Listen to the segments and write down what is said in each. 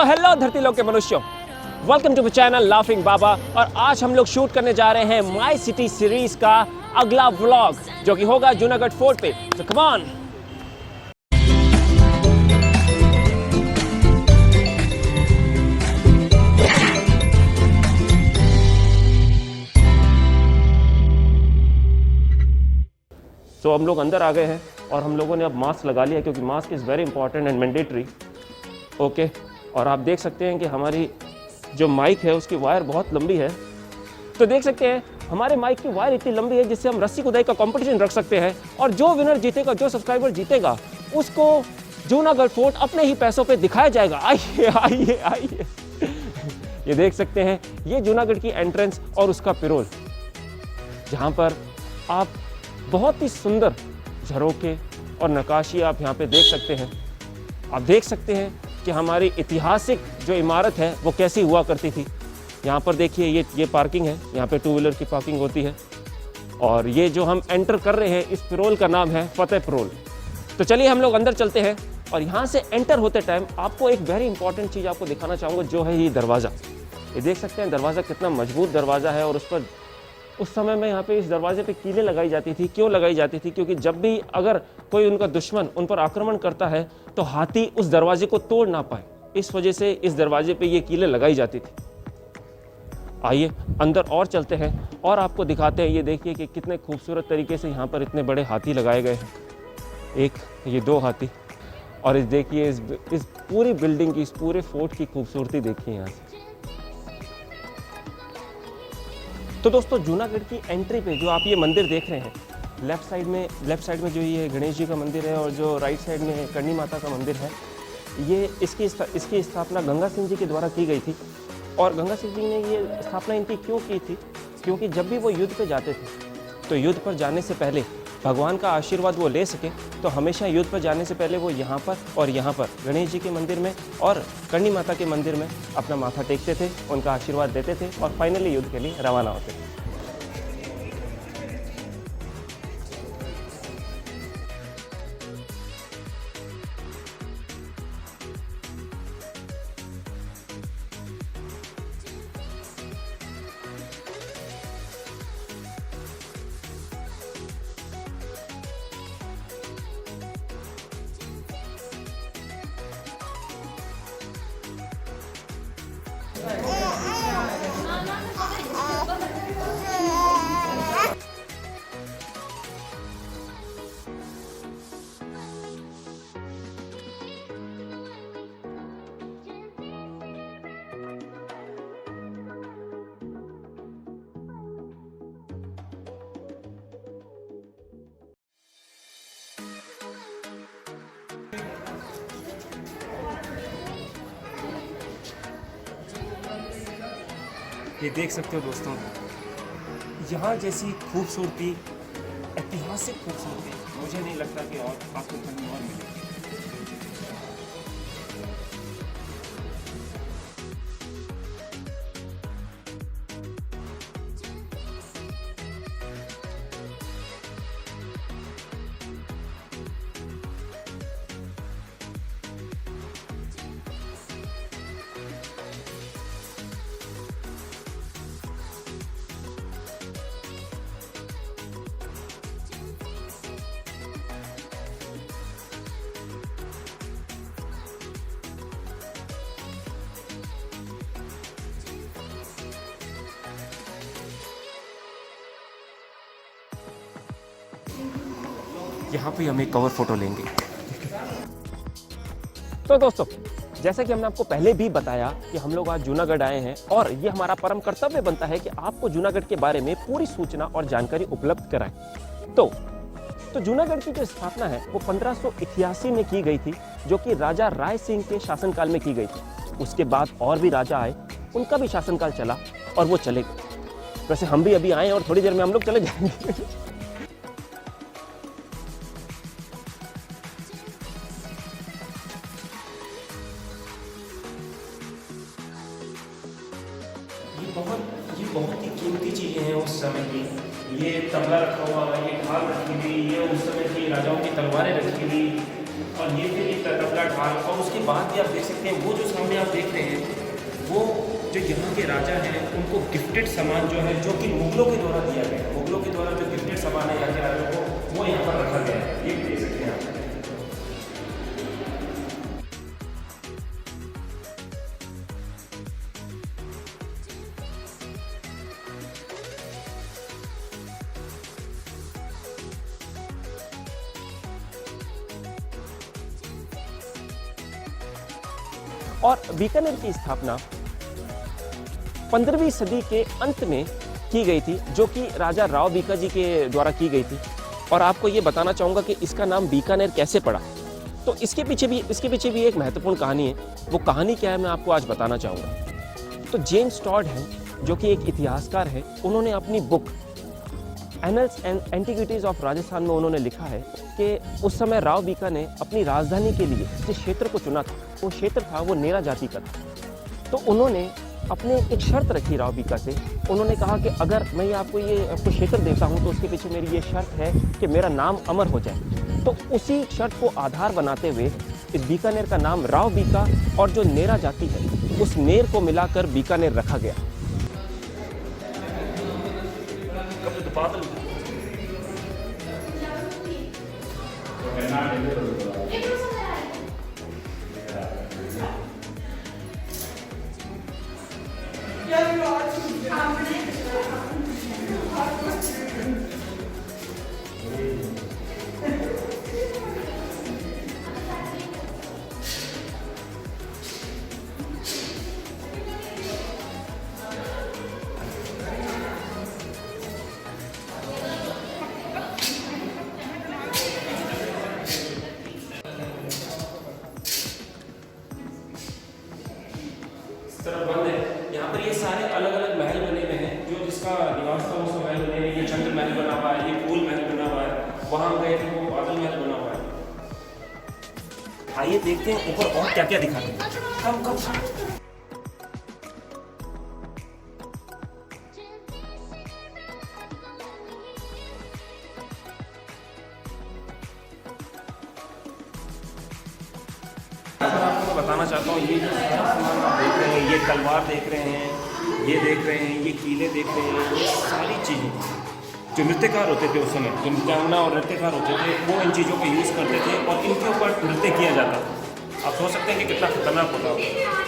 Hello धरती लोक के मनुष्यों, welcome to the channel laughing Baba. और आज हम लोग शूट करने जा रहे हैं माई सिटी सीरीज का अगला व्लॉग, जो कि होगा जूनागढ़ फोर्ट पे। तो कम ऑन। तो हम लोग अंदर आ गए हैं और हम लोगों ने अब मास्क लगा लिया, क्योंकि mask is very important and mandatory. Okay, और आप देख सकते हैं कि हमारी जो माइक है उसकी वायर बहुत लंबी है। तो देख सकते हैं हमारे माइक की वायर इतनी लंबी है जिससे हम रस्सी कुदाई का कंपटीशन रख सकते हैं, और जो विनर जीतेगा, जो सब्सक्राइबर जीतेगा, उसको जूनागढ़ फोर्ट अपने ही पैसों पे दिखाया जाएगा। आइए आइए आइए, ये देख सकते हैं, ये जूनागढ़ की एंट्रेंस और उसका पिरोल, जहाँ पर आप बहुत ही सुंदर झरोखे और नक्काशी आप यहाँ पे देख सकते हैं। आप देख सकते हैं कि हमारी ऐतिहासिक जो इमारत है वो कैसी हुआ करती थी। यहाँ पर देखिए, ये पार्किंग है, यहाँ पे टू व्हीलर की पार्किंग होती है। और ये जो हम एंटर कर रहे हैं, इस पिरोल का नाम है फतेह पिरोल। तो चलिए हम लोग अंदर चलते हैं। और यहाँ से एंटर होते टाइम आपको एक वेरी इंपॉर्टेंट चीज़ आपको दिखाना चाहूँगा, जो है ये दरवाज़ा। ये देख सकते हैं दरवाज़ा कितना मजबूत दरवाज़ा है, और उस पर उस समय में यहाँ पे इस दरवाजे पे कीलें लगाई जाती थी। क्यों लगाई जाती थी? क्योंकि जब भी अगर कोई उनका दुश्मन उन पर आक्रमण करता है तो हाथी उस दरवाजे को तोड़ ना पाए, इस वजह से इस दरवाजे पे ये कीलें लगाई जाती थी। आइए अंदर और चलते हैं और आपको दिखाते हैं। ये देखिए कि कितने खूबसूरत तरीके से यहाँ पर इतने बड़े हाथी लगाए गए हैं, एक ये दो हाथी। और इस देखिए इस पूरी बिल्डिंग की, इस पूरे फोर्ट की खूबसूरती देखिए यहाँ से। तो दोस्तों, जूनागढ़ की एंट्री पे जो आप ये मंदिर देख रहे हैं, लेफ्ट साइड में जो ये गणेश जी का मंदिर है, और जो राइट साइड में करणी माता का मंदिर है, ये इसकी स्थापना गंगा सिंह जी के द्वारा की गई थी। और गंगा सिंह जी ने ये स्थापना इनकी क्यों की थी? क्योंकि जब भी वो युद्ध पे जाते थे तो युद्ध पर जाने से पहले भगवान का आशीर्वाद वो ले सके, तो हमेशा युद्ध पर जाने से पहले वो यहाँ पर और यहाँ पर गणेश जी के मंदिर में और करणी माता के मंदिर में अपना माथा टेकते थे, उनका आशीर्वाद देते थे, और फाइनली युद्ध के लिए रवाना होते थे। ये देख सकते हो दोस्तों, यहाँ जैसी खूबसूरती, ऐतिहासिक खूबसूरती मुझे नहीं लगता कि और आपको कहीं और मिलेगी। यहाँ पे हम एक कवर फोटो लेंगे। तो दोस्तों, जैसा कि हमने आपको पहले भी बताया कि हम लोग आज जूनागढ़ आए हैं, और ये हमारा परम कर्तव्य बनता है कि आपको जूनागढ़ के बारे में पूरी सूचना और जानकारी उपलब्ध कराएं। तो जूनागढ़ की जो स्थापना है वो 1581 में की गई थी, जो कि राजा राय सिंह के शासनकाल में की गई थी। उसके बाद और भी राजा आए, उनका भी शासनकाल चला और वो चले गए। वैसे हम भी अभी आए और थोड़ी देर में हम लोग चले जाएंगे। ये बहुत ही कीमती चीज़ें हैं उस समय की। ये तबला रखा हुआ है, ये ढाल रखी हुई, ये उस समय की राजाओं की तलवारें रखी हुई, और ये फिर एक तबला ढाल, और उसके बाद भी आप देख सकते हैं वो जो सामने आप देख रहे हैं वो जो यहाँ के राजा हैं उनको गिफ्टेड सामान जो है, जो कि मुगलों के द्वारा दिया गया है, मुगलों के द्वारा जो गिफ्टेड सामान है यहाँ के राजा को, वो यहाँ पर रखा गया है। ये भी देख सकते हैं आप। और बीकानेर की स्थापना 15वीं सदी के अंत में की गई थी, जो कि राजा राव बीका जी के द्वारा की गई थी। और आपको ये बताना चाहूँगा कि इसका नाम बीकानेर कैसे पड़ा। तो इसके पीछे भी एक महत्वपूर्ण कहानी है। वो कहानी क्या है मैं आपको आज बताना चाहूँगा। तो जेम्स टॉड है, जो कि एक इतिहासकार है, उन्होंने अपनी book annuls and antiquities of Rajasthan में उन्होंने लिखा है कि उस समय राव बीका ने अपनी राजधानी के लिए जिस क्षेत्र को चुना था, वो क्षेत्र था वो नेरा जाति का था। तो उन्होंने अपने एक शर्त रखी राव बीका से। उन्होंने कहा कि अगर मैं आपको क्षेत्र देता हूँ तो उसके पीछे मेरी ये शर्त है कि मेरा नाम अमर हो जाए। तो उसी शर्त को आधार बनाते हुए इस बीकानेर का नाम राव बीका और जो नेरा जाति है उस नेर को मिलाकर बीकानेर रखा गया। तरफ बंद है। यहाँ पर ये सारे अलग अलग महल बने हुए हैं। जो जिसका निवास था उसका महल बने हुए, ये चंद्र महल बना हुआ है, ये फूल महल बना हुआ है, वहाँ गए थे वो बादल महल बना हुआ है। आइए देखते हैं ऊपर और क्या क्या दिखाते हैं। कब बताना चाहता हूँ, ये जो सारा सामान आप देख रहे हैं, ये तलवार देख रहे हैं, ये देख रहे हैं, ये कीले देख रहे हैं, ये सारी चीज़ें जो नृत्यकार होते थे उस समय, जो नृत्यांगना और नृत्यकार होते थे, वो इन चीज़ों को यूज़ करते थे और इनके ऊपर नृत्य किया जाता था। आप सोच सकते हैं कि कितना खतरनाक होता होगा।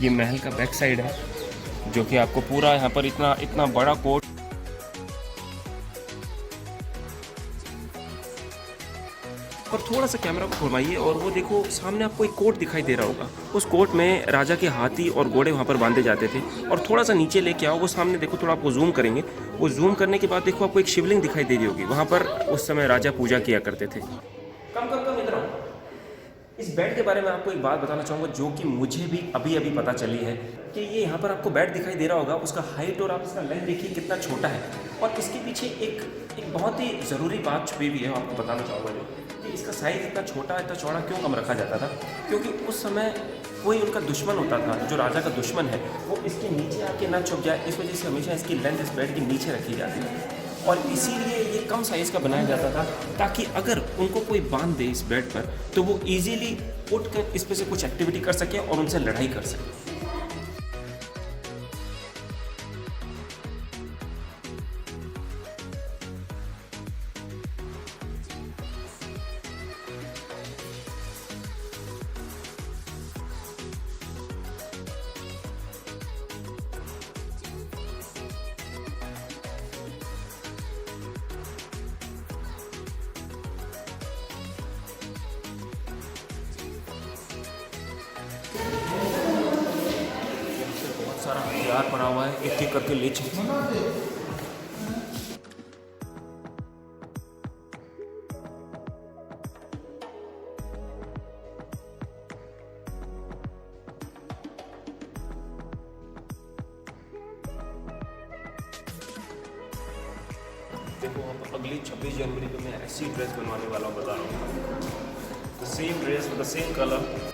ये महल का बैक साइड है, जो कि आपको पूरा यहाँ पर इतना बड़ा कोर्ट। और थोड़ा सा कैमरा को घुमाइए और वो देखो सामने आपको एक कोर्ट दिखाई दे रहा होगा। उस कोर्ट में राजा के हाथी और घोड़े वहाँ पर बांधे जाते थे। और थोड़ा सा नीचे लेके आओ, वो सामने देखो, थोड़ा आपको जूम करेंगे। वो जूम करने के बाद देखो आपको एक शिवलिंग दिखाई दे रही होगी। वहाँ पर उस समय राजा पूजा किया करते थे। कम इधर आओ। इस बेड के बारे में आपको एक बात बताना चाहूँगा, जो कि मुझे भी अभी पता चली है कि ये यहाँ पर आपको बेड दिखाई दे रहा होगा, उसका हाइट और आप इसका लेंथ देखिए कितना छोटा है। और इसके पीछे एक बहुत ही ज़रूरी बात छुपी हुई है, आपको बताना चाहूँगा जो कि इसका साइज़ इतना छोटा, इतना चौड़ा क्यों कम रखा जाता था। क्योंकि उस समय कोई उनका दुश्मन होता था, जो राजा का दुश्मन है वो इसके नीचे आके ना छुप जाए, इस वजह से हमेशा इसकी लेंथ इस बेड के नीचे रखी जाती है। और इसीलिए ये कम साइज़ का बनाया जाता था, ताकि अगर उनको कोई बांध दे इस बेड पर तो वो इजीली उठकर इस पे से कुछ एक्टिविटी कर सके और उनसे लड़ाई कर सके। सारा हथियार पड़ा हुआ है, एक एक करके ले चलते। देखो अब अगली 26 जनवरी को मैं ऐसी ड्रेस बनवाने वाला हूँ, बता रहा हूँ। The same dress with the same colour.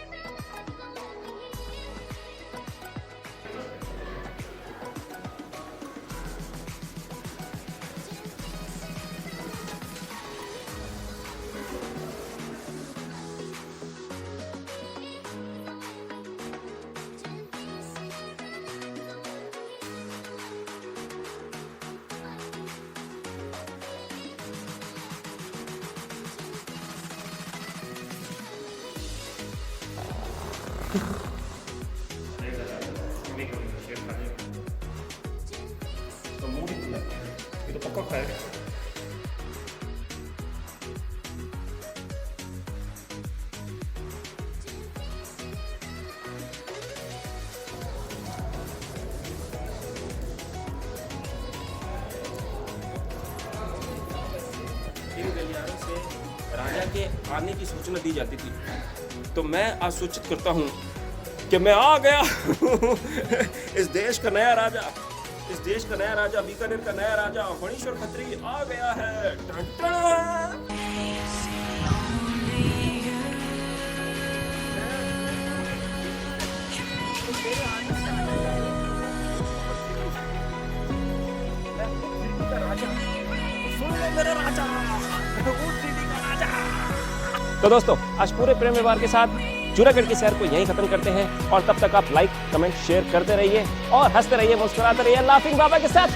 तो मूड ही खुला, ये तो पक्का खाएगा। इन गलियारों से राजा के आने की सूचना दी जाती थी, तो मैं आज सूचित करता हूँ कि मैं आ गया इस देश का नया राजा, इस देश का नया राजा, बीकानेर का नया राजा फणीश्वर खत्री आ गया है। टन टन। मेरा राजा, तो दोस्तों आज पूरे प्रेम व्यवहार के साथ जूनागढ़ की सैर को यहीं खत्म करते हैं, और तब तक आप लाइक कमेंट शेयर करते रहिए और हंसते रहिए, मुस्कुराते रहिए लाफिंग बाबा के साथ।